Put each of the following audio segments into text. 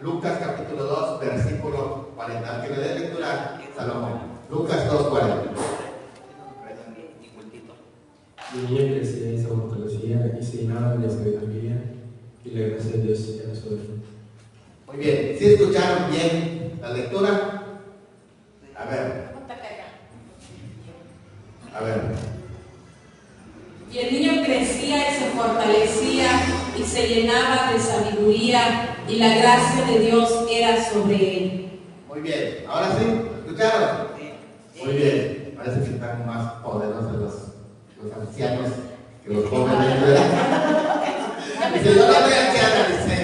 Lucas capítulo 2, versículo 40. Que le dé lectura, Salomón. Lucas 2, 40. Mi niña crecía y se fortalecía y se llenaba de sabiduría y la gracia de Dios era sobre él. Muy bien, ¿sí escucharon bien la lectura? A ver. Y el niño crecía y se fortalecía y se llenaba de sabiduría y la gracia de Dios era sobre él. Muy bien, ahora sí, ¿escucharon? Muy bien, parece que están más poderosos los ancianos que los jóvenes, ¿verdad? Dice, yo no soy anciana, dice.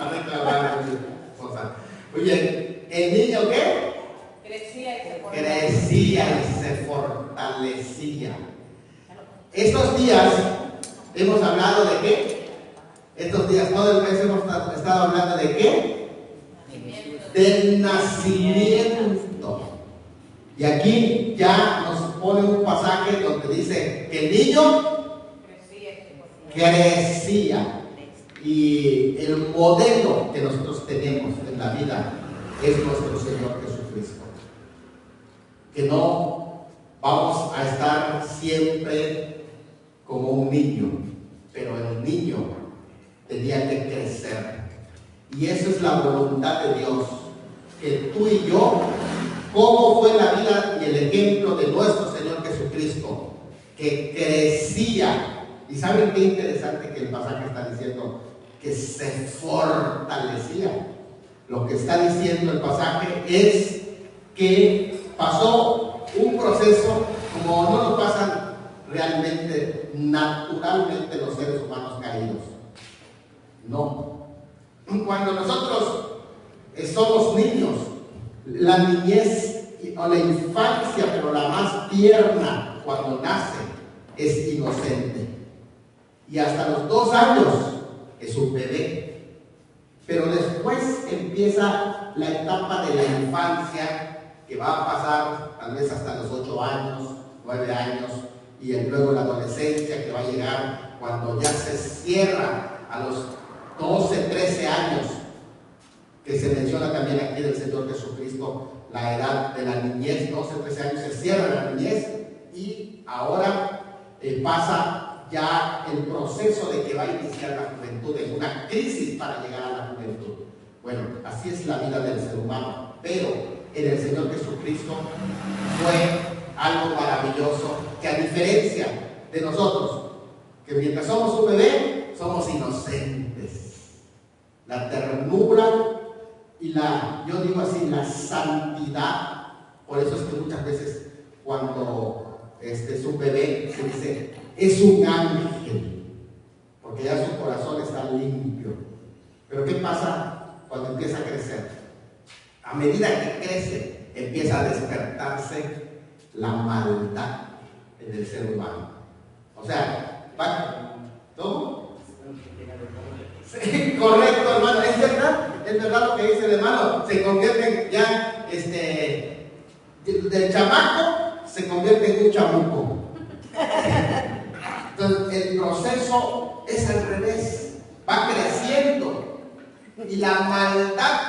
A reclamar cosas. Muy bien, ¿el niño qué? Crecía y se fortalecía. Estos días hemos hablado de qué? Estos días, todo el mes hemos estado hablando de qué? Del nacimiento. Y aquí ya nos pone un pasaje donde dice que el niño crecía. Y el modelo que nosotros tenemos en la vida es nuestro Señor Jesucristo. Que no vamos a estar siempre como un niño, pero el niño tenía que crecer. Y esa es la voluntad de Dios, que tú y yo, cómo fue la vida y el ejemplo de nuestro Señor Jesucristo, que crecía. Y saben qué interesante que el pasaje está diciendo, que se fortalecía. Lo que está diciendo el pasaje es que pasó un proceso como no nos pasan realmente, naturalmente los seres humanos caídos. No. Cuando nosotros somos niños, la niñez o la infancia, pero la más tierna, cuando nace, es inocente. Y hasta los 2 años es un bebé. Pero después empieza la etapa de la infancia, que va a pasar tal vez hasta los 8 años, 9 años, y luego la adolescencia, que va a llegar cuando ya se cierra a los 12, 13 años, que se menciona también aquí del Señor Jesucristo, la edad de la niñez, 12, 13 años, se cierra la niñez, y ahora pasa ya el proceso de que va a iniciar la juventud, en una crisis para llegar a la juventud. Bueno, así es la vida del ser humano, pero en el Señor Jesucristo fue algo maravilloso, que a diferencia de nosotros, que mientras somos un bebé, somos inocentes. La ternura y yo digo así, la santidad. Por eso es que muchas veces cuando es un bebé, se dice, es un ángel, porque ya su corazón está limpio. Pero ¿qué pasa cuando empieza a crecer? A medida que crece, empieza a despertarse la maldad en el ser humano. O sea, ¿cómo? Sí, correcto, hermano, es verdad lo que dice el hermano. Se convierte ya, del chamaco se convierte en un chamuco. Entonces, el proceso es al revés, va creciendo, y la maldad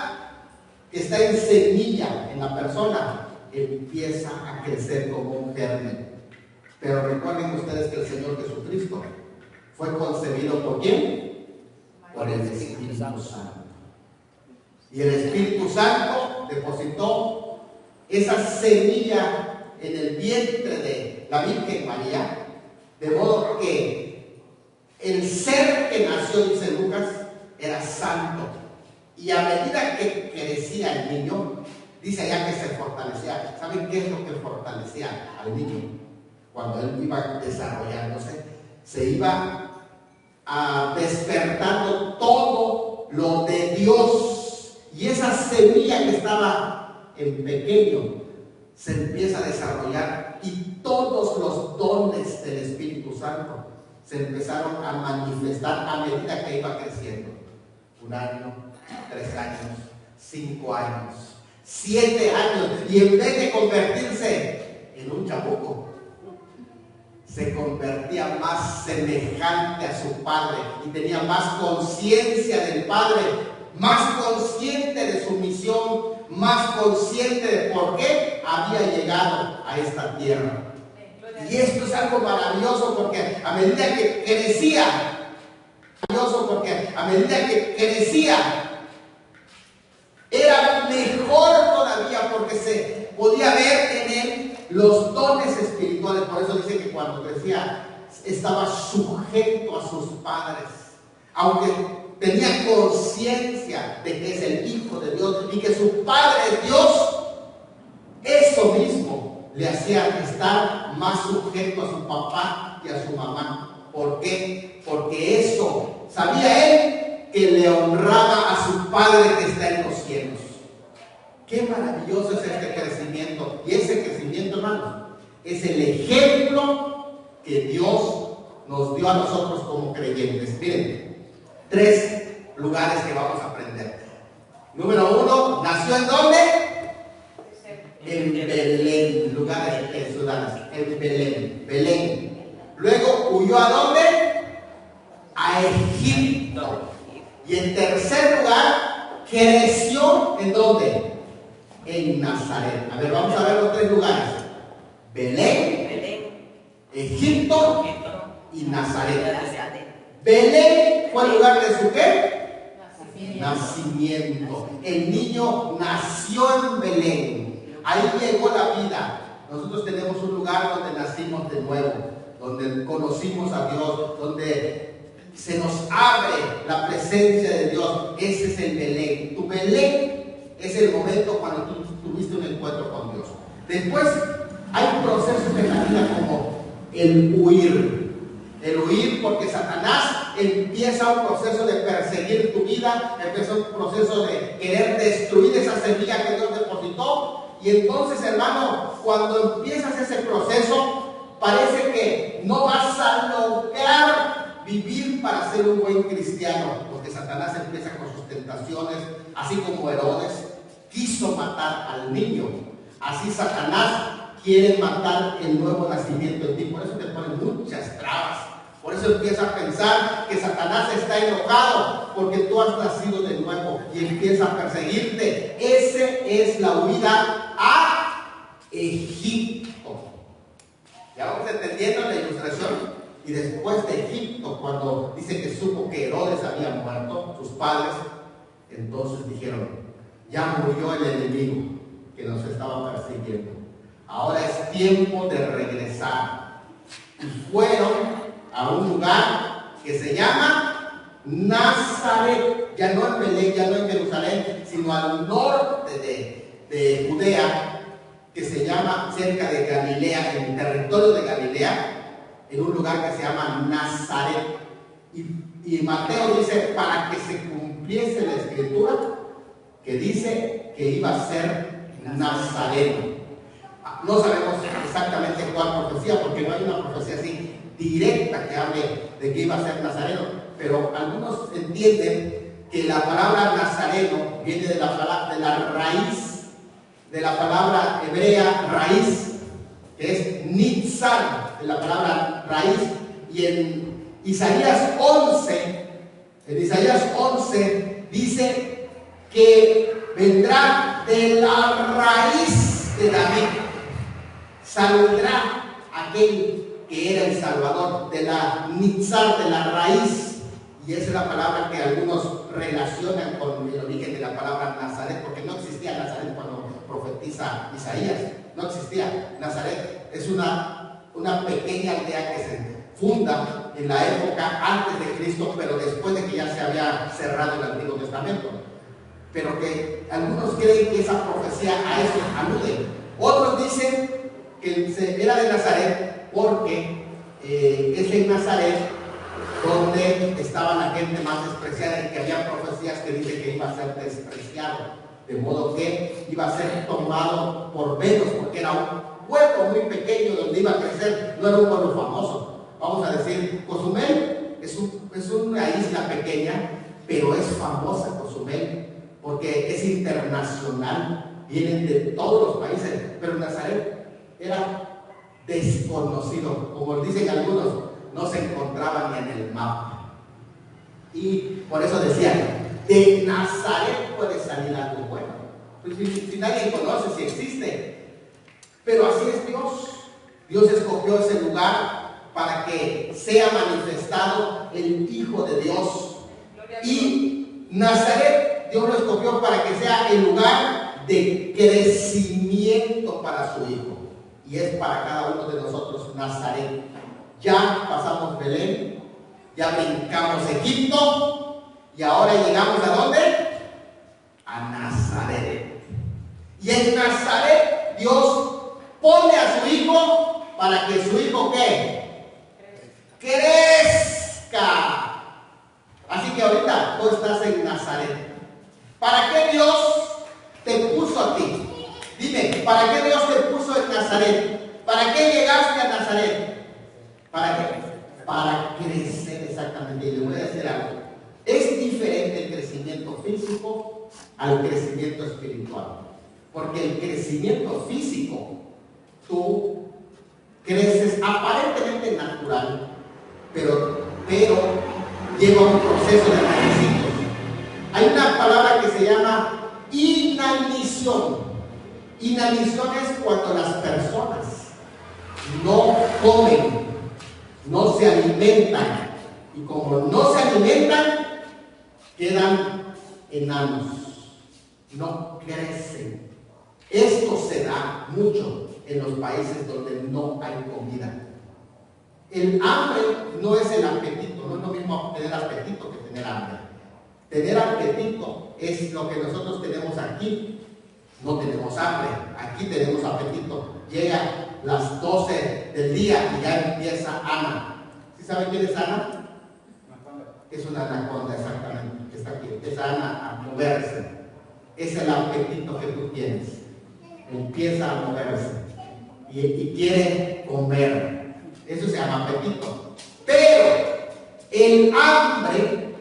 que está en semilla en la persona empieza a crecer como un germen. Pero recuerden ustedes que el Señor Jesucristo fue concebido ¿por quién? Por el Espíritu Santo. Y el Espíritu Santo depositó esa semilla en el vientre de la Virgen María, de modo que el ser que nació, dice Lucas, era santo. Y a medida que crecía el niño, dice allá que se fortalecía. ¿Saben qué es lo que fortalecía al niño? Cuando él iba desarrollándose, se iba despertando todo lo de Dios. Y esa semilla que estaba en pequeño se empieza a desarrollar, y todos los dones del Espíritu Santo se empezaron a manifestar a medida que iba creciendo. 1 año, 3 años, 5 años, 7 años, y en vez de convertirse en un chamuco, se convertía más semejante a su padre y tenía más conciencia del padre, más conciencia más consciente de por qué había llegado a esta tierra. Y esto es algo maravilloso porque a medida que crecía, era mejor todavía porque se podía ver en él los dones espirituales. Por eso dice que cuando crecía estaba sujeto a sus padres, aunque tenía conciencia de que es el Hijo de Dios y que su Padre es Dios. Eso mismo le hacía estar más sujeto a su papá y a su mamá. ¿Por qué? Porque eso sabía él que le honraba a su Padre que está en los cielos. Qué maravilloso es este crecimiento. Y ese crecimiento, hermanos, es el ejemplo que Dios nos dio a nosotros como creyentes. Miren, 3 lugares que vamos a aprender. Número 1, ¿nació en dónde? En Belén, lugares en ciudades, en Belén. Luego huyó ¿a dónde? A Egipto. Y en tercer lugar, creció ¿en dónde? En Nazaret. A ver, vamos a ver los 3 lugares: Belén, Egipto y Nazaret. Belén fue el lugar de su ¿qué? Nacimiento. El niño nació en Belén. Ahí llegó la vida. Nosotros tenemos un lugar donde nacimos de nuevo, donde conocimos a Dios, donde se nos abre la presencia de Dios. Ese es el Belén. Tu Belén es el momento cuando tú tuviste un encuentro con Dios. Después hay procesos en la vida como el huir. El huir porque Satanás empieza un proceso de perseguir tu vida, empieza un proceso de querer destruir esa semilla que Dios depositó. Y entonces, hermano, cuando empiezas ese proceso, parece que no vas a lograr vivir para ser un buen cristiano, porque Satanás empieza con sus tentaciones, así como Herodes quiso matar al niño. Así Satanás quiere matar el nuevo nacimiento en ti. Por eso te ponen muchas trabas. Por eso empieza a pensar que Satanás está enojado porque tú has nacido de nuevo y empieza a perseguirte. Esa es la huida a Egipto. Ya vamos entendiendo la ilustración. Y después de Egipto, cuando dice que supo que Herodes había muerto, sus padres, entonces dijeron: ya murió el enemigo que nos estaba persiguiendo. Ahora es tiempo de regresar. Y fueron a un lugar que se llama Nazaret, ya no en Belén, ya no en Jerusalén, sino al norte de Judea, que se llama cerca de Galilea, en el territorio de Galilea, en un lugar que se llama Nazaret. Y Mateo dice, para que se cumpliese la escritura, que dice que iba a ser Nazareno. No sabemos exactamente cuál profecía, porque no hay una profecía así directa que hable de que iba a ser nazareno, pero algunos entienden que la palabra nazareno viene de la raíz, de la palabra hebrea raíz, que es nitzar, de la palabra raíz. Y en Isaías 11 dice que vendrá de la raíz de David, saldrá aquel que era el Salvador, de la nitzar, de la raíz. Y esa es la palabra que algunos relacionan con el origen de la palabra Nazaret, porque no existía Nazaret cuando profetiza Isaías. No existía. Nazaret es una pequeña aldea que se funda en la época antes de Cristo, pero después de que ya se había cerrado el Antiguo Testamento. Pero que algunos creen que esa profecía a eso alude. Otros dicen que era de Nazaret porque es en Nazaret donde estaba la gente más despreciada y que había profecías que dicen que iba a ser despreciado, de modo que iba a ser tomado por menos, porque era un pueblo muy pequeño donde iba a crecer, no era un pueblo famoso. Vamos a decir, Cozumel es una isla pequeña, pero es famosa Cozumel porque es internacional, vienen de todos los países, pero Nazaret era desconocido, como dicen algunos, no se encontraba ni en el mapa. Y por eso decían, de Nazaret puede salir algo bueno. Pues si nadie conoce, si existe. Pero así es Dios. Dios escogió ese lugar para que sea manifestado el Hijo de Dios. Y Nazaret, Dios lo escogió para que sea el lugar de crecimiento para su Hijo. Y es para cada uno de nosotros Nazaret. Ya pasamos Belén, ya brincamos Egipto y ahora llegamos ¿a dónde? A Nazaret. Y en Nazaret Dios pone a su Hijo para que su Hijo ¿qué? Crezca. Así que ahorita tú estás en Nazaret. ¿Para qué Dios te puso a ti? Dime, ¿para qué Dios te puso en Nazaret? ¿Para qué llegaste a Nazaret? ¿Para qué? Para crecer, exactamente. Y le voy a decir algo. Es diferente el crecimiento físico al crecimiento espiritual. Porque el crecimiento físico, tú creces aparentemente natural, pero lleva un proceso de requisitos. Hay una palabra que se llama inanición. Inanición es cuando las personas no comen, no se alimentan, y como no se alimentan, quedan enanos, no crecen. Esto se da mucho en los países donde no hay comida. El hambre no es el apetito, no es lo mismo tener apetito que tener hambre. Tener apetito es lo que nosotros tenemos aquí. No tenemos hambre, aquí tenemos apetito. Llega las 12 del día y ya empieza Ana. ¿Sí saben quién es Ana? Es una anaconda, exactamente, que está aquí. Empieza Ana a moverse. Es el apetito que tú tienes. Empieza a moverse y quiere comer. Eso se llama apetito. Pero el hambre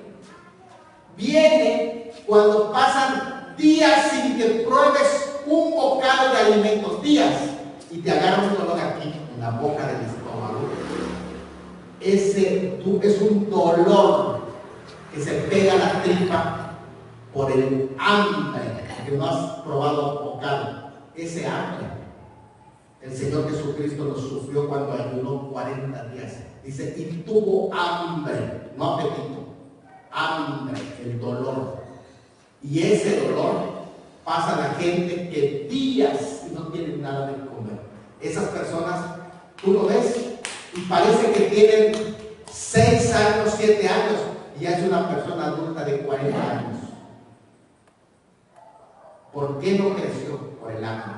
viene cuando pasan días sin que pruebes un bocado de alimentos, días, y te agarra un dolor aquí en la boca del estómago. Ese es un dolor que se pega a la tripa por el hambre, que no has probado bocado. Ese hambre, el Señor Jesucristo lo sufrió cuando ayunó 40 días. Dice, y tuvo hambre, no apetito, hambre, el dolor. Y ese dolor pasa a la gente que días no tienen nada de comer. Esas personas, tú lo ves y parece que tienen 6 años, 7 años, y ya es una persona adulta de 40 años. ¿Por qué no creció? Por el hambre.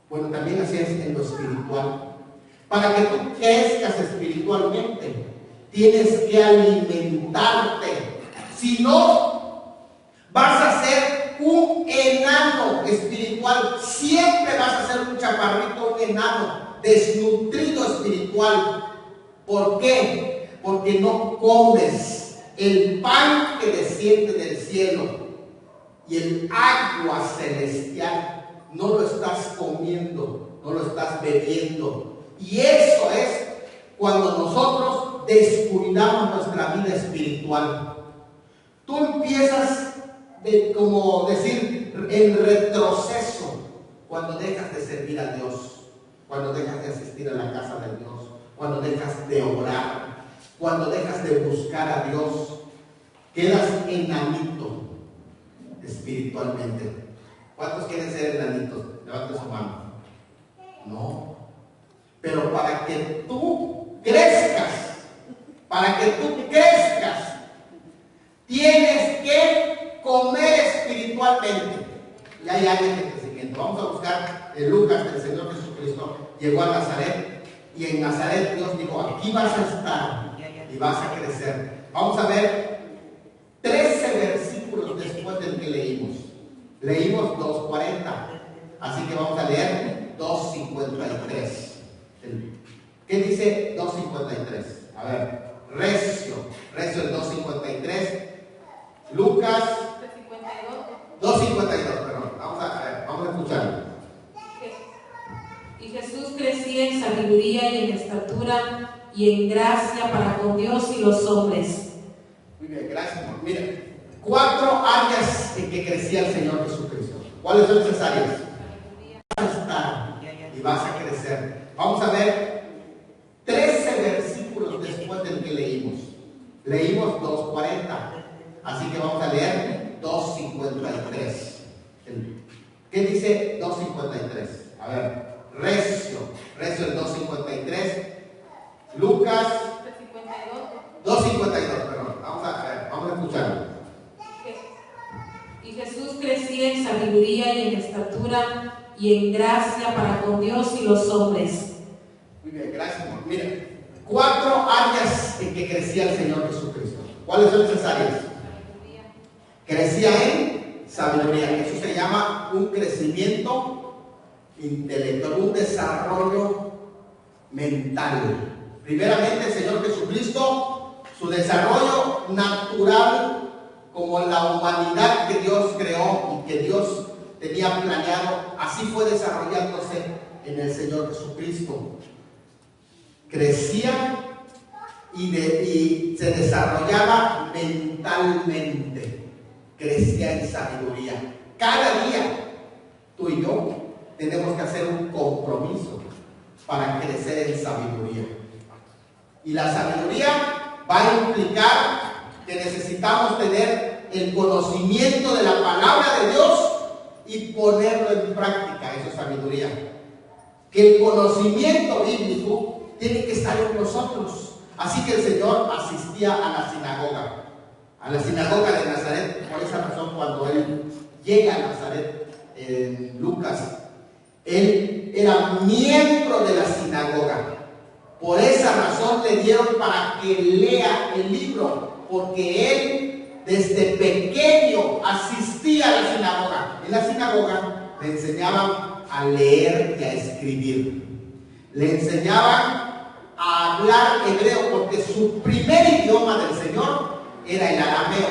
Bueno, también así es en lo espiritual. Para que tú crezcas espiritualmente, tienes que alimentarte. Si no, vas a ser un enano espiritual. Siempre vas a ser un chaparrito, un enano, desnutrido espiritual. ¿Por qué? Porque no comes el pan que desciende del cielo y el agua celestial. No lo estás comiendo, no lo estás bebiendo. Y eso es cuando nosotros descuidamos nuestra vida espiritual. Tú empiezas, como decir, en retroceso cuando dejas de servir a Dios, cuando dejas de asistir a la casa de Dios, cuando dejas de orar, cuando dejas de buscar a Dios. Quedas enanito espiritualmente. ¿Cuántos quieren ser enanitos? Levante su mano. No. Pero para que tú crezcas, tienes que comer espiritualmente. Y hay áreas de crecimiento. Vamos a buscar en Lucas, el Señor Jesucristo llegó a Nazaret, y en Nazaret Dios dijo, aquí vas a estar y vas a crecer. Vamos a ver 13 versículos después del que leímos. Leímos 2:40, así que vamos a leer 2:53. ¿Qué dice 2:53? A ver, recio el 2:53. Lucas 2:52, perdón. Vamos a escucharlo. Y Jesús crecía en sabiduría y en estatura y en gracia para con Dios y los hombres. Muy bien, gracias. Mira, 4 áreas en que crecía el Señor Jesucristo. ¿Cuáles son esas áreas? Vas a estar y vas a crecer. Vamos a ver 13 versículos después del que leímos. Leímos 2:40. Así que vamos a leer 2:53. ¿Qué dice 2:53? A ver, recio el 2:53. Lucas 2:52, perdón. Vamos a escucharlo. Y Jesús crecía en sabiduría y en estatura y en gracia para con Dios y los hombres. Muy bien, gracias, amor. Miren, 4 áreas en que crecía el Señor Jesucristo. ¿Cuáles son esas áreas? Crecía en sabiduría. Eso se llama un crecimiento intelectual, un desarrollo mental. Primeramente, el Señor Jesucristo, su desarrollo natural como la humanidad que Dios creó y que Dios tenía planeado, así fue desarrollándose en el Señor Jesucristo. Crecía y se desarrollaba mentalmente, crecía en sabiduría. Cada día, tú y yo tenemos que hacer un compromiso para crecer en sabiduría. Y la sabiduría va a implicar que necesitamos tener el conocimiento de la palabra de Dios y ponerlo en práctica, eso es sabiduría. Que el conocimiento bíblico tiene que estar en nosotros. Así que el Señor asistía a la sinagoga de Nazaret. Por esa razón, cuando Él llega a Nazaret, en Lucas, Él era miembro de la sinagoga. Por esa razón le dieron para que lea el libro, porque Él desde pequeño asistía a la sinagoga. En la sinagoga le enseñaban a leer y a escribir. Le enseñaban a hablar hebreo, porque su primer idioma del Señor era el arameo.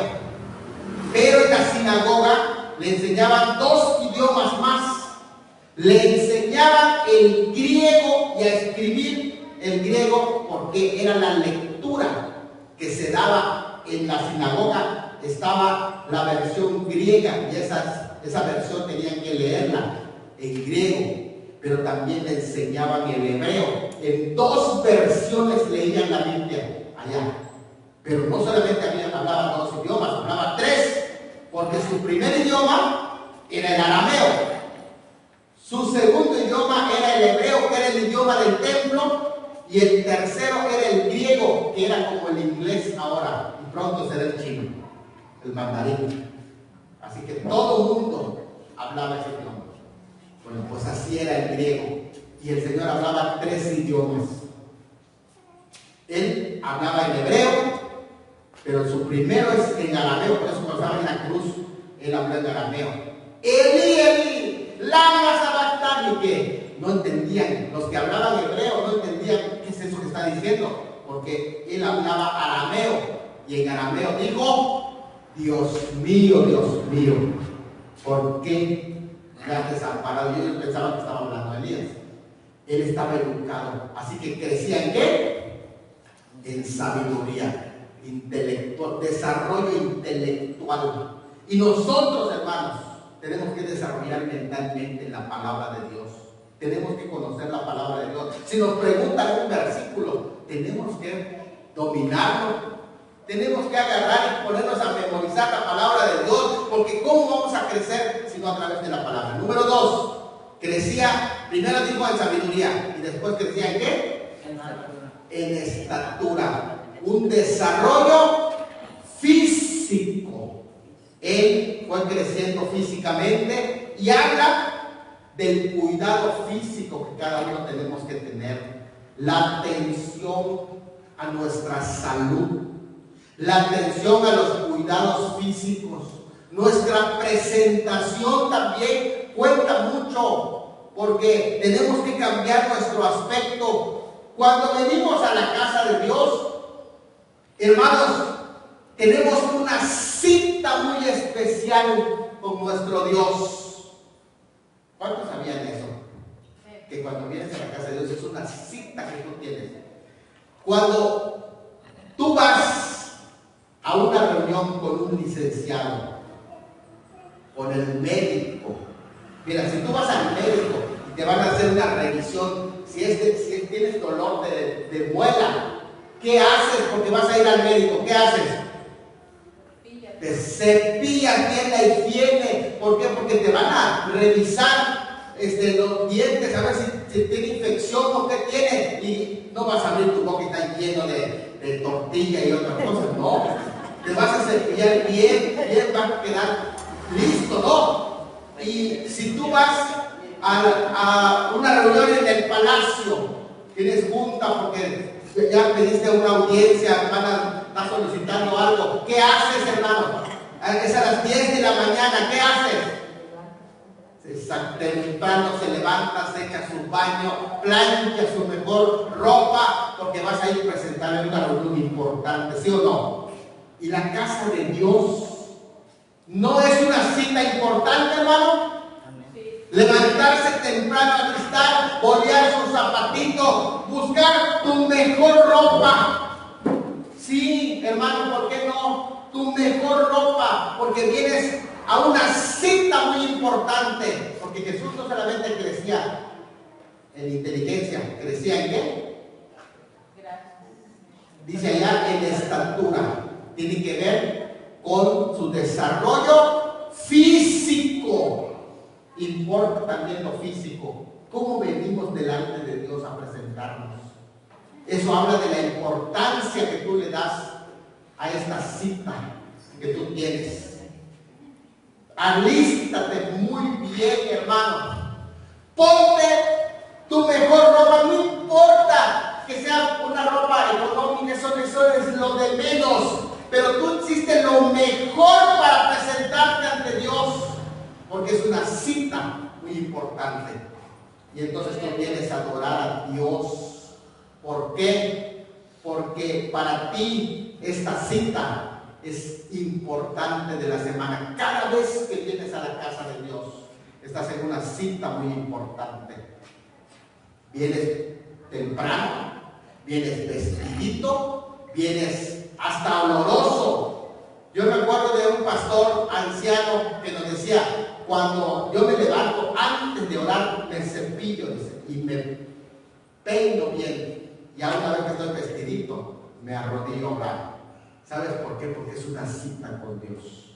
Pero en la sinagoga le enseñaban 2 idiomas más. Le enseñaban el griego y a escribir el griego, porque era la lectura que se daba en la sinagoga. Estaba la versión griega y esa versión tenían que leerla en griego, pero también le enseñaban el hebreo. En 2 versiones leían la Biblia allá, pero no solamente hablaba 2 idiomas, hablaba 3, porque su primer idioma era el arameo, su segundo idioma era el hebreo, que era el idioma del templo, y el tercero era el griego, que era como el inglés ahora, y pronto será el chino, el mandarín. Así que todo el mundo hablaba ese idioma. Bueno, pues así era el griego. Y el Señor hablaba 3 idiomas. Él hablaba en hebreo, pero su primero es en arameo, por eso cuando estaba en la cruz, él habló en arameo. Eli, Eli, lama sabactani, que no entendían, los que hablaban hebreo no entendían qué es eso que está diciendo, porque él hablaba arameo, y en arameo dijo: Dios mío, ¿por qué me has desamparado? Yo pensaba que estaba hablando de Elías. Él estaba educado, así que crecía ¿en qué? En sabiduría intelectual, desarrollo intelectual. Y nosotros, hermanos, tenemos que desarrollar mentalmente la palabra de Dios. Tenemos que conocer la palabra de Dios. Si nos preguntan un versículo, tenemos que dominarlo. Tenemos que agarrar y ponernos a memorizar la palabra de Dios, porque ¿cómo vamos a crecer si no a través de la palabra? Número 2, crecía, primero dijo en sabiduría, y después crecía ¿en qué? En estatura. Un desarrollo físico. Él fue creciendo físicamente y habla del cuidado físico que cada uno tenemos que tener. La atención a nuestra salud, la atención a los cuidados físicos. Nuestra presentación también cuenta mucho, porque tenemos que cambiar nuestro aspecto. Cuando venimos a la casa de Dios, hermanos, tenemos una cita muy especial con nuestro Dios. ¿Cuántos sabían eso? Que cuando vienes a la casa de Dios es una cita que tú tienes. Cuando tú vas a una reunión con un licenciado, con el médico, Mira, si tú vas al médico y te van a hacer una revisión, si tienes dolor de muela, ¿qué haces? Porque vas a ir al médico, ¿qué haces? Te cepillas bien la higiene. ¿Por qué? Porque te van a revisar los dientes, a ver si tiene infección o qué tiene. Y no vas a abrir tu boca y está lleno de tortilla y otras cosas, no. Te vas a cepillar bien, vas a quedar listo, ¿no? Y si tú vas a una reunión en el palacio, tienes junta porque ya pediste una audiencia, estás solicitando algo, ¿qué haces, hermano? Es a las 10 de la mañana, ¿qué haces? Temprano se levanta, se echa su baño, plancha su mejor ropa, porque vas a ir a presentar en una reunión importante, ¿sí o no? Y la casa de Dios no es una cita importante, hermano. Levantarse temprano, alistar, bolear sus zapatitos, buscar tu mejor ropa. Sí, hermano, ¿por qué no? Tu mejor ropa, porque vienes a una cita muy importante. Porque Jesús no solamente crecía en inteligencia, crecía en qué? Dice allá en estatura. Tiene que ver con su desarrollo físico. Importa también lo físico. ¿Cómo venimos delante de Dios a presentarnos? Eso habla de la importancia que tú le das a esta cita que tú tienes. Alístate muy bien, hermano. Ponte tu mejor ropa, no importa que sea una ropa económica, eso es lo de menos. Pero tú hiciste lo mejor para presentarte ante Dios, porque es una cita muy importante. Y entonces tú vienes a adorar a Dios. ¿Por qué? Porque para ti esta cita es importante de la semana. Cada vez que vienes a la casa de Dios, estás en una cita muy importante. Vienes temprano, vienes vestidito, vienes hasta oloroso. Yo me acuerdo de un pastor anciano que nos decía: cuando yo me levanto, antes de orar, me cepillo, dice, y me peino bien. Y ahora una vez que estoy vestidito, me arrodillo a orar. ¿Sabes por qué? Porque es una cita con Dios.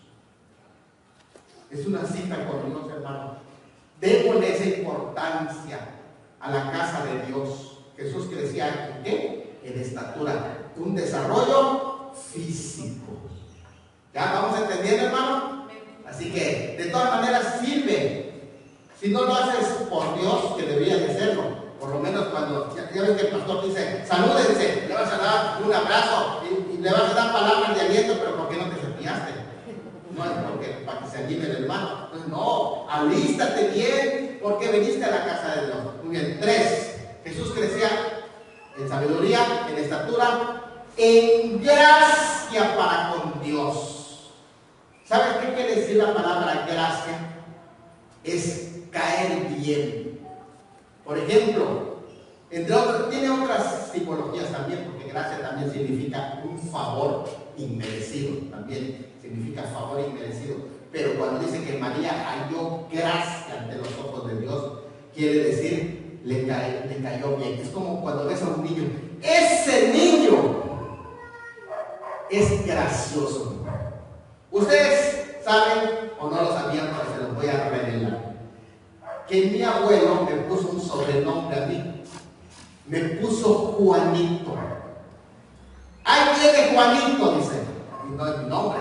Es una cita con Dios, hermano. Démosle esa importancia a la casa de Dios. Jesús crecía en ¿qué? En estatura. Un desarrollo físico. ¿Ya vamos entendiendo, hermano? Así que, de todas maneras, sirve. Si no lo haces por Dios, que deberías de hacerlo. Por lo menos cuando, ya ves que el pastor dice, salúdense, le vas a dar un abrazo y le vas a dar palabras de aliento, pero ¿por qué no te cepillaste? No es porque para que se anime el hermano. Entonces, no, alístate bien, porque viniste a la casa de Dios. Muy bien, 3. Jesús crecía en sabiduría, en estatura, en gracia para con Dios. ¿Sabes qué quiere decir la palabra gracia? Es caer bien. Por ejemplo, entre otros, tiene otras tipologías también, porque gracia también significa un favor inmerecido, también significa favor inmerecido. Pero cuando dice que María halló gracia ante los ojos de Dios, quiere decir le cayó bien. Es como cuando ves a un niño, ese niño es gracioso. Ustedes saben, o no lo sabían, pero se los voy a revelar, que mi abuelo me puso un sobrenombre a mí. Me puso Juanito. Ahí viene Juanito, dice. Y no es mi nombre.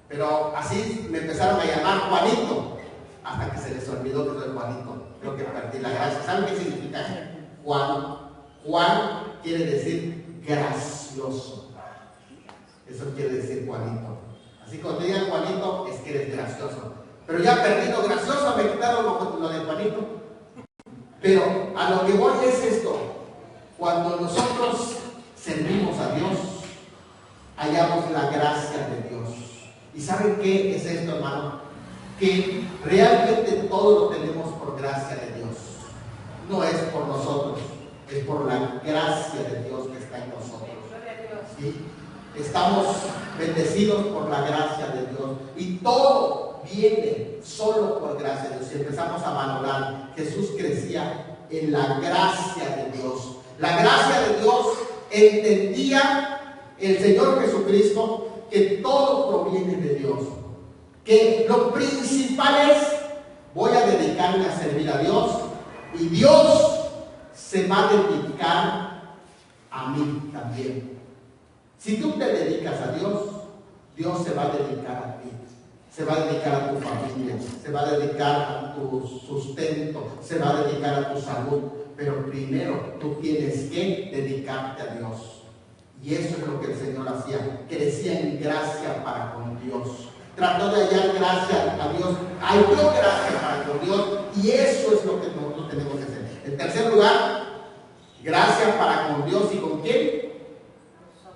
Pero así me empezaron a llamar Juanito. Hasta que se les olvidó que soy Juanito. Creo que perdí la gracia. ¿Saben qué significa Juan? Juan quiere decir gracioso. Eso quiere decir Juanito. Así que cuando te digan Juanito, es que eres gracioso. Pero ya perdí lo gracioso, me quitaron lo de Juanito. Pero a lo que voy es esto: cuando nosotros servimos a Dios, hallamos la gracia de Dios. ¿Y saben qué es esto, hermano? Que realmente todo lo tenemos por gracia de Dios. No es por nosotros, es por la gracia de Dios que está en nosotros. ¿Sí? Estamos bendecidos por la gracia de Dios. Y todo viene solo por gracia de Dios. Si empezamos a valorar, Jesús crecía en la gracia de Dios. La gracia de Dios entendía el Señor Jesucristo que todo proviene de Dios. Que lo principal es, voy a dedicarme a servir a Dios y Dios se va a dedicar a mí también. Si tú te dedicas a Dios, Dios se va a dedicar a ti. Se va a dedicar a tu familia, se va a dedicar a tu sustento, se va a dedicar a tu salud. Pero primero tú tienes que dedicarte a Dios. Y eso es lo que el Señor hacía. Crecía en gracia para con Dios. Trató de hallar gracia a Dios. Halló gracia para con Dios. Y eso es lo que nosotros tenemos que hacer. En tercer lugar, gracia para con Dios. ¿Y con quién?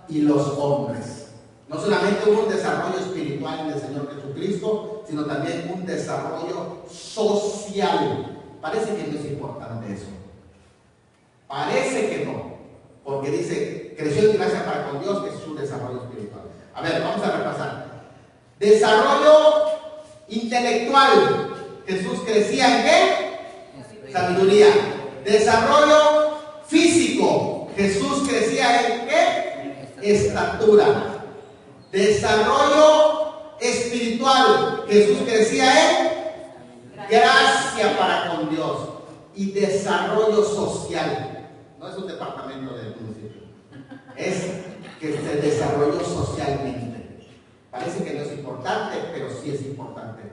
Y los hombres. No solamente hubo un desarrollo espiritual en el Señor Jesucristo, sino también un desarrollo social. Parece que no es importante eso. Parece que no. Porque dice, creció en gracia para con Dios, que es su desarrollo espiritual. A ver, vamos a repasar. Desarrollo intelectual. Jesús crecía en ¿qué? Sabiduría. Desarrollo físico. Jesús crecía en ¿qué? Estatura. Desarrollo espiritual. Jesús crecía en gracia para con Dios. Y desarrollo social. No es un departamento del municipio. Es que se desarrolló socialmente. Parece que no es importante, pero sí es importante.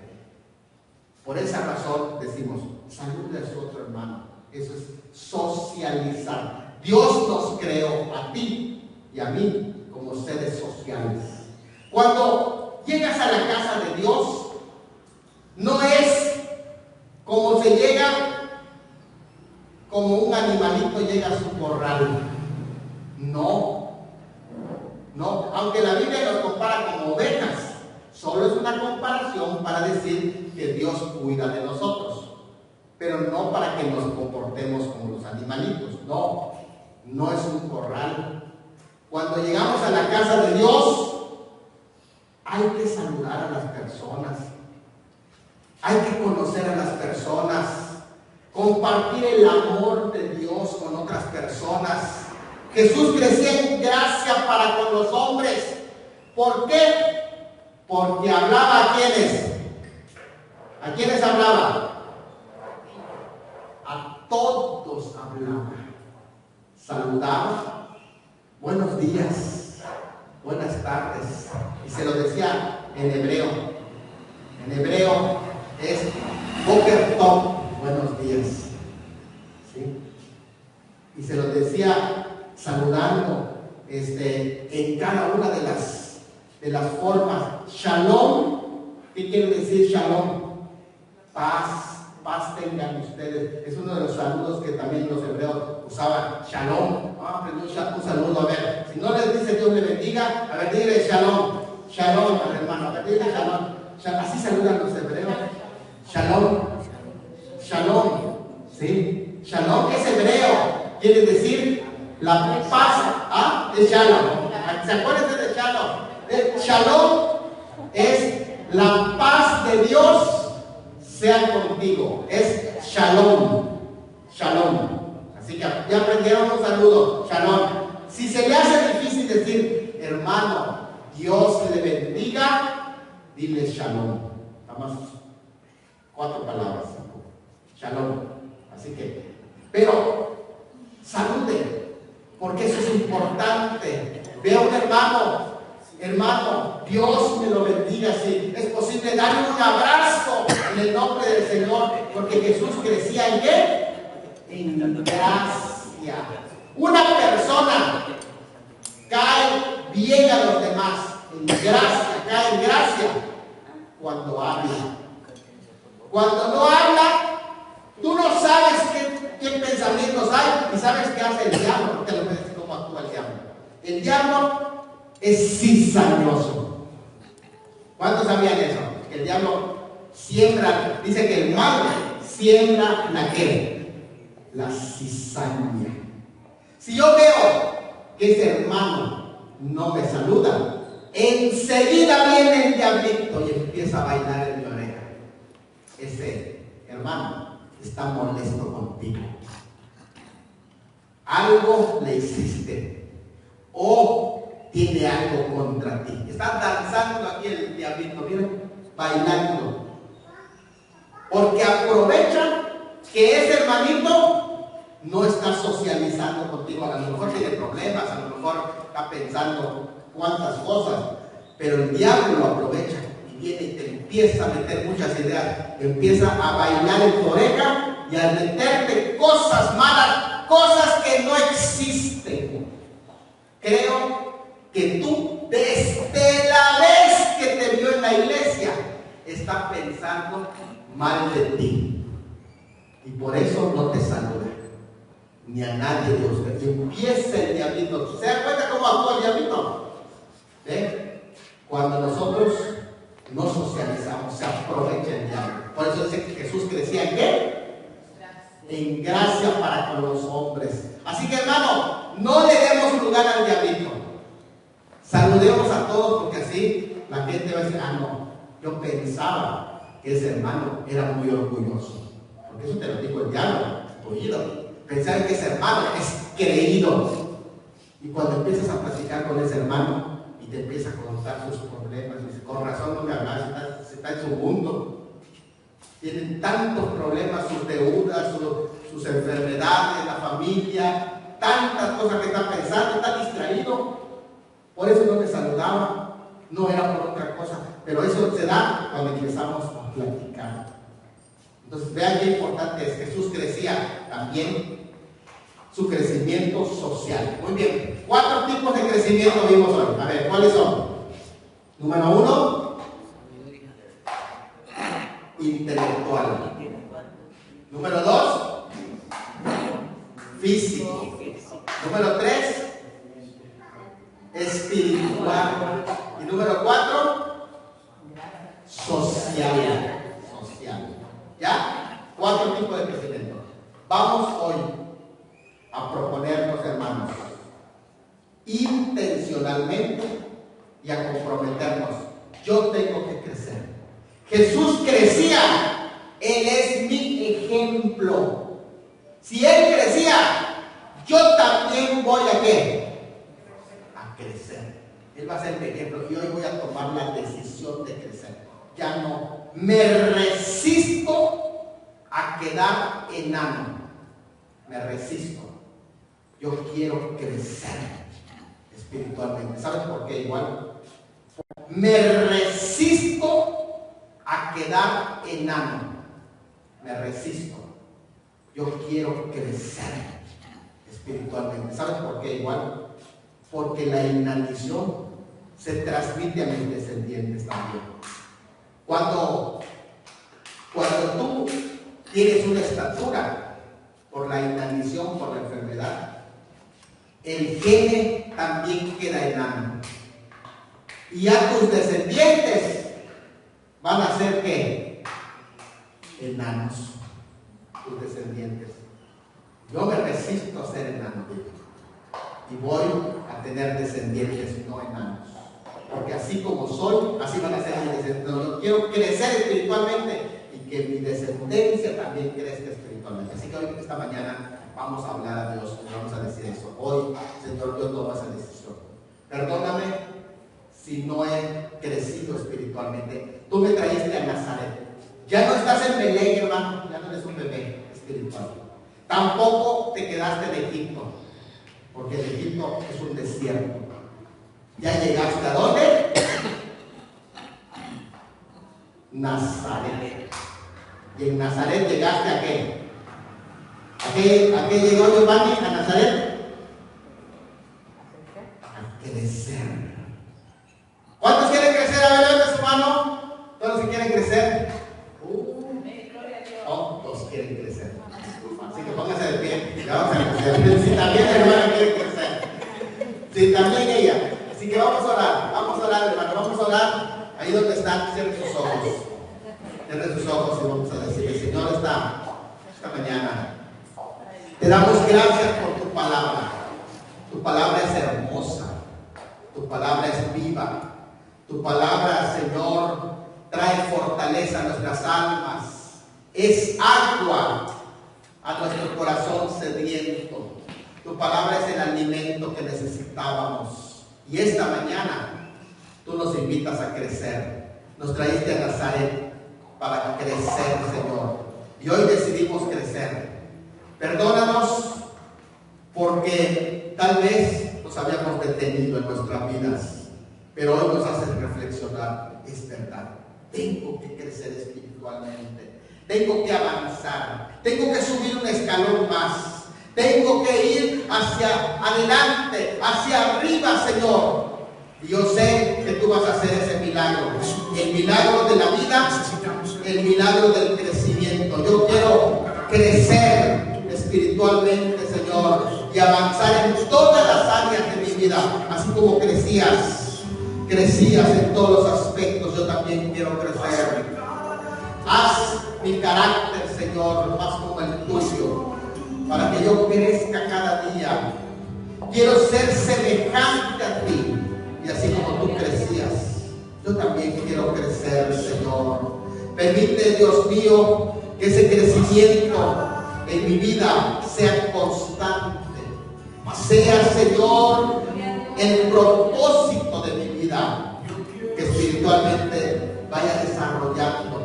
Por esa razón decimos, salude a su otro hermano. Eso es socializar. Dios nos creó a ti y a mí como seres sociales. Cuando llegas a la casa de Dios, no es como se llega, como un animalito llega a su corral. No, aunque la Biblia nos compara como ovejas, solo es una comparación para decir que Dios cuida de nosotros, pero no para que nos comportemos como los animalitos. No es un corral. Cuando llegamos a la casa de Dios, hay que saludar a las personas, hay que conocer a las personas, compartir el amor de Dios con otras personas. Jesús crecía en gracia para con los hombres. ¿Por qué? Porque hablaba a quiénes. ¿A quiénes hablaba? A todos hablaba. Saludaba. Buenos días. Buenas tardes. Y se lo decía en hebreo. En hebreo es Boker Tov, buenos días. ¿Sí? Y se lo decía saludando en cada una de las formas. Shalom. ¿Qué quiere decir shalom? Paz tengan ustedes. Es uno de los saludos que también los hebreos usaban. Shalom. Aprendí un saludo. A ver, si no les dice Dios le bendiga, a ver, dile shalom. Shalom, hermano. A ver, dile shalom. Así saludan los hebreos. Shalom. Shalom. ¿Sí? Shalom es hebreo. Quiere decir la paz. Es shalom. ¿Se acuerdan de shalom? Shalom es la paz de Dios sea contigo. Es shalom. Shalom. Así que ya aprendieron un saludo. Shalom. Si se le hace difícil decir, hermano, Dios le bendiga, dile shalom. Nada más 4 palabras. Shalom. Así que, pero salude, porque eso es importante. Ve a un hermano, Dios me lo bendiga. Si es posible, darle un abrazo en el nombre del Señor, porque Jesús crecía en ¿qué? En gracia. Una persona cae bien a los demás en gracia, cae en gracia cuando habla. Cuando no habla, tú no sabes qué pensamientos hay y sabes qué hace el diablo. No te lo puedes decir cómo actúa el diablo. El diablo es cizañoso. ¿Cuántos sabían eso? Que el diablo siembra, dice que el mal siembra la ¿qué? La cizaña. Si yo veo que ese hermano no me saluda, enseguida viene el diablito y empieza a bailar en mi oreja. hermano está molesto contigo. Algo le hiciste o tiene algo contra ti. Está danzando aquí el diablito, miren, bailando. Porque aprovecha que ese hermanito no está socializando contigo. A lo mejor tiene problemas, a lo mejor está pensando cuántas cosas, pero el diablo lo aprovecha y viene y te empieza a meter muchas ideas, empieza a bailar en tu oreja y a meterte cosas malas, cosas que no existen. Creo que tú, desde la vez que te vio en la iglesia, está pensando mal de ti y por eso no te saluda ni a nadie de ustedes. Empieza el diablito. ¿Se dan cuenta cómo actúa el diablito? ¿Ve? Cuando nosotros no socializamos, se aprovecha el diablo. Por eso dice que Jesús crecía en ¿qué? En gracia para con los hombres. Así que, hermano, no le demos lugar al diablito. Saludemos a todos, porque así la gente va a decir: ah, no, yo pensaba que ese hermano era muy orgulloso. Porque eso te lo dijo el diablo, oído. Pensar que ese hermano es creído. Y cuando empiezas a platicar con ese hermano y te empieza a contar sus problemas, y dice: con razón no me hablas, está en su mundo. Tienen tantos problemas, sus deudas, sus enfermedades, la familia, tantas cosas que está pensando, está distraído. Por eso no te saludaba, no era por otra cosa. Pero eso se da cuando empezamos a platicar. Entonces vean qué importante es. Jesús crecía también su crecimiento social. Muy bien, 4 tipos de crecimiento vimos hoy. A ver, ¿cuáles son? Número 1, intelectual. Número 2, físico. Número 3, espiritual. Y número 4, social. ¿Ya? 4 tipos de crecimiento. Vamos hoy a proponernos, hermanos, intencionalmente y a comprometernos. Yo tengo que crecer. Jesús crecía. Él es mi ejemplo. Si Él crecía, yo también voy a ¿qué? A crecer. Él va a ser mi ejemplo y hoy voy a tomar la decisión de crecer. Ya no me resisto a quedar enano. Me resisto. Yo quiero crecer espiritualmente. ¿Sabes por qué? Igual. Me resisto a quedar enano. Me resisto. Yo quiero crecer espiritualmente. ¿Sabes por qué? Igual. Porque la inanición se transmite a mis descendientes también. Cuando tú tienes una estatura por la inanición, por la enfermedad, el gene también queda enano. Y ya tus descendientes van a ser ¿qué? Enanos. Tus descendientes. Yo me resisto a ser enano. Y voy a tener descendientes no enanos. Porque así como soy, así van a ser mis descendientes. Yo quiero crecer espiritualmente y que mi descendencia también crezca espiritualmente. Así que hoy, esta mañana, vamos a hablar a Dios y vamos a decir eso. Hoy, Señor, yo tomo esa decisión. Perdóname si no he crecido espiritualmente. Tú me trajiste a Nazaret. Ya no estás en Belén, hermano. Ya no eres un bebé espiritual. Tampoco te quedaste en Egipto. Porque el Egipto es un desierto. ¿Ya llegaste a dónde? Nazaret. ¿Y en Nazaret llegaste a qué? ¿A qué llegó Giovanni a Nazaret? A crecer. ¿Cuántos quieren crecer? A ver, levanta su mano. ¿Todos los que quieren crecer? Todos quieren crecer. Así que pónganse de pie. Ya vamos a crecer. Si también la hermana quiere crecer. Si también ella. Así que vamos a orar, hermano, vamos a orar. Ahí donde están, cierren sus ojos. Cierren sus ojos y vamos a decir: Señor, esta mañana te damos gracias por tu palabra. Tu palabra es hermosa. Tu palabra es viva. Tu palabra, Señor, trae fortaleza a nuestras almas. es agua a nuestro corazón sediento. Tu palabra es el alimento que necesitábamos. Y esta mañana tú nos invitas a crecer. Nos traíste a Nazaret para crecer, Señor. Y hoy decidimos crecer. Perdónanos porque tal vez nos habíamos detenido en nuestras vidas. Pero hoy nos haces reflexionar. Es verdad. Tengo que crecer espiritualmente. Tengo que avanzar. Tengo que subir un escalón más. Tengo que ir hacia adelante, hacia arriba, Señor. Y yo sé que tú vas a hacer ese milagro. El milagro de la vida, el milagro del crecimiento. Yo quiero crecer espiritualmente, Señor, y avanzar en todas las áreas de mi vida. Así como crecías en todos los aspectos, yo también quiero crecer. Haz mi carácter, Señor, más como el tuyo, para que yo crezca cada día. Quiero ser semejante a ti. Y así como tú crecías, yo también quiero crecer, Señor. Permite, Dios mío, que ese crecimiento en mi vida sea constante. Sea, Señor, el propósito de mi vida, que espiritualmente vaya desarrollándome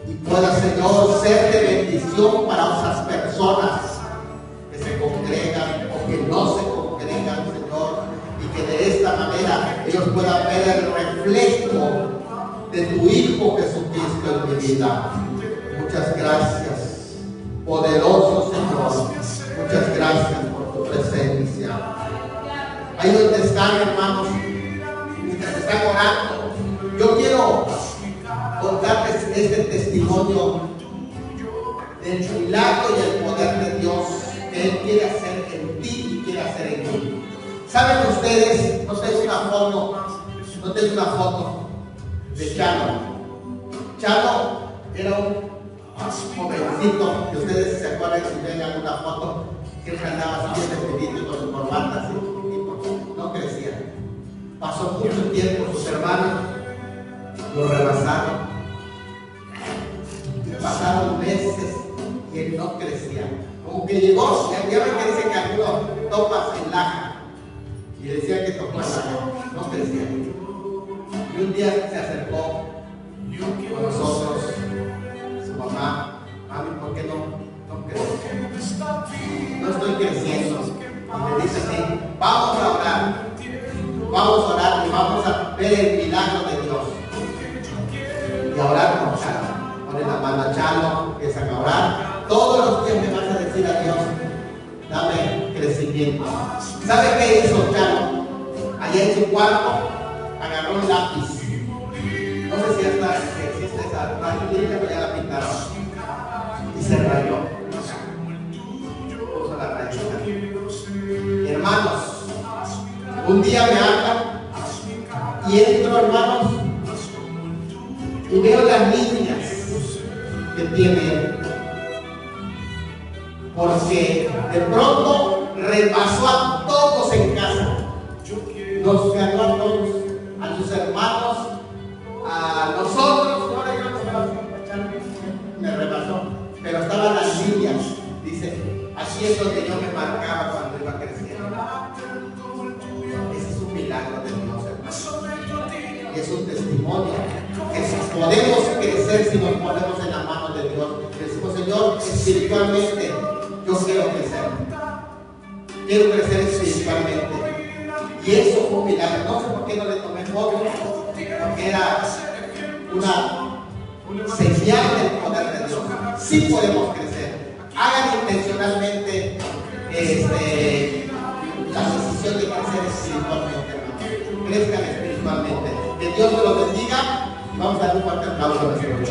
y pueda, Señor, ser de bendición para otras personas que se congregan o que no se congregan, Señor, y que de esta manera ellos puedan ver el reflejo de tu Hijo Jesucristo en mi vida. Muchas gracias, poderoso Señor. Muchas gracias por tu presencia. Ahí donde están, hermanos, mientras están orando, yo quiero contarles este testimonio del milagro y el poder de Dios que Él quiere hacer en ti y quiere hacer en mí. ¿Saben ustedes? No tengo una foto de Chalo. Chalo era un jovencito que ustedes se acuerdan si ven alguna foto, que él andaba así vestidito y con su corbata así, no crecía. Pasó mucho tiempo, sus hermanos lo rebasaron. Pasaron meses y él no crecía. Como que llegó, ya ven que dice que algunos topas en laja. Y decían que topó en laja, no crecía. Y un día se acercó con nosotros, su mamá, mami, ¿por qué no crezco? No estoy creciendo. Y le dice así, vamos a orar y vamos a ver el milagro de Dios. Y a orar con Chalo. Ponen la mano a Chalo, empiezan a orar. Todos los días me vas a decir a Dios, dame crecimiento. ¿Sabe qué hizo Chalo? Allá en su cuarto, agarró un lápiz. No sé si hasta existe esa rayita, pero ya la pintaron. Y se rayó. Puso la rayita. Hermanos, un día me hablan y entro, hermanos, y veo las líneas que tiene, porque de pronto repasó a todos en casa, nos ganó a todos, a sus hermanos, a nosotros. Ahora yo no me rebasó, pero estaban las líneas. Dice, así es donde yo me marcaba cuando iba creciendo. Ese es un milagro de Dios, hermano, y es un testimonio que si podemos crecer, si nos ponemos en la mano de Dios, decimos, Señor, espiritualmente yo quiero crecer espiritualmente. Y eso fue un milagro. No sé por qué no le tomé foto, porque era una señal del poder de Dios. Sí podemos crecer. Hagan intencionalmente la decisión de crecer espiritualmente, hermano. Crezcan espiritualmente. Que Dios me lo bendiga. Vamos a dar un fuerte aplauso a nuestro Dios.